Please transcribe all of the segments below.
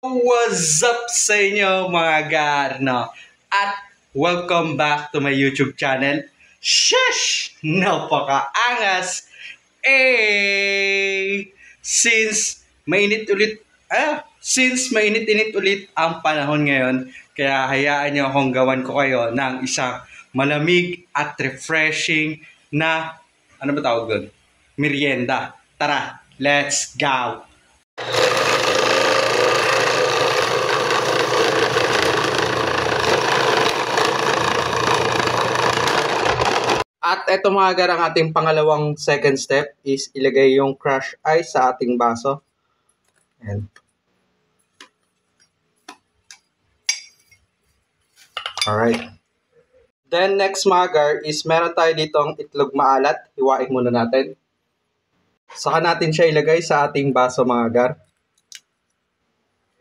What's up sa inyo mga garno? At welcome back to my YouTube channel. Shush! Napakaangas! Since mainit-init ulit ang panahon ngayon, kaya hayaan niyo akong gawan ko kayo ng isang malamig at refreshing na, ano ba tawag doon? Merienda. Tara, let's go! At eto mga gar, ang ating pangalawang second step is ilagay yung crush ice sa ating baso. Ayan. Alright. Then next mga gar is meron tayo ditong itlog maalat. Hiwain muna natin. Saka natin siya ilagay sa ating baso mga gar.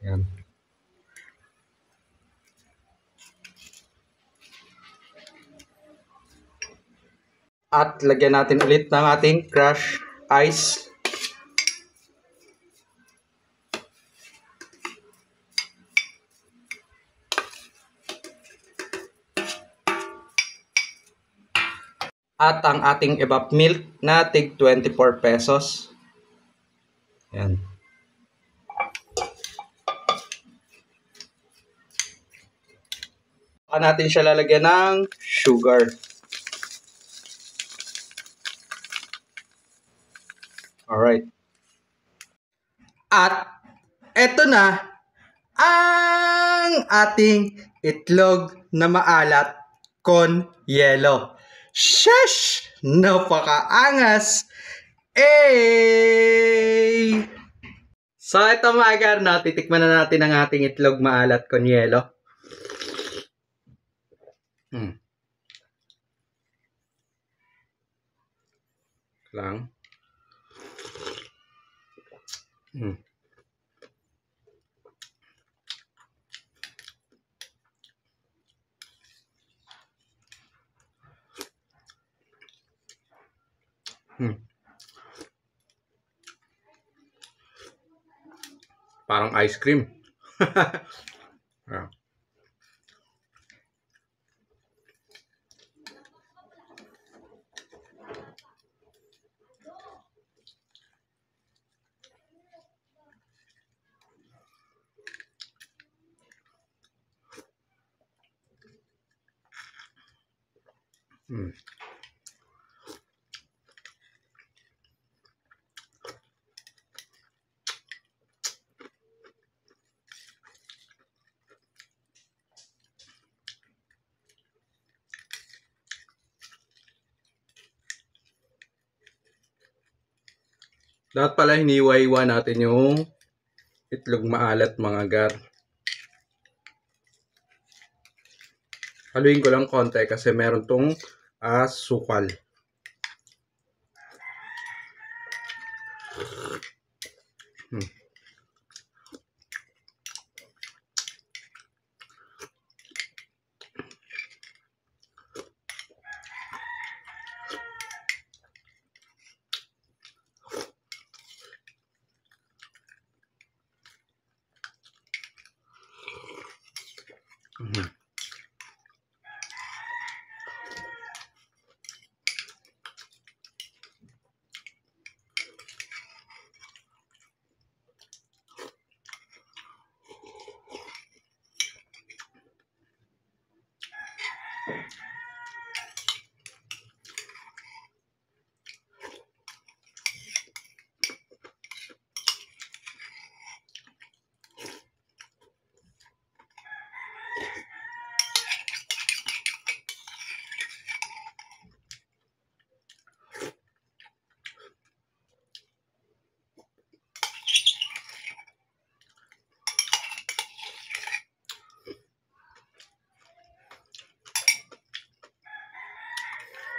Ayan. At lagyan natin ulit ng ating crush ice. At ang ating evap milk na tig 24 pesos. Ayan. Saka natin siya lalagyan ng sugar. Alright. At eto na ang ating itlog na maalat con yelo. Shush! Napakaangas! So ito mga gar, titikman na natin ang ating itlog maalat con yelo. Lang. Parang ice cream. Dapat pala hiniwa-iwa natin yung itlog maalat mga gar. Haluin ko lang konti kasi meron tong sukal.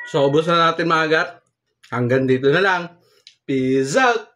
So, ubos na natin mga gar. Hanggang dito na lang. Peace out!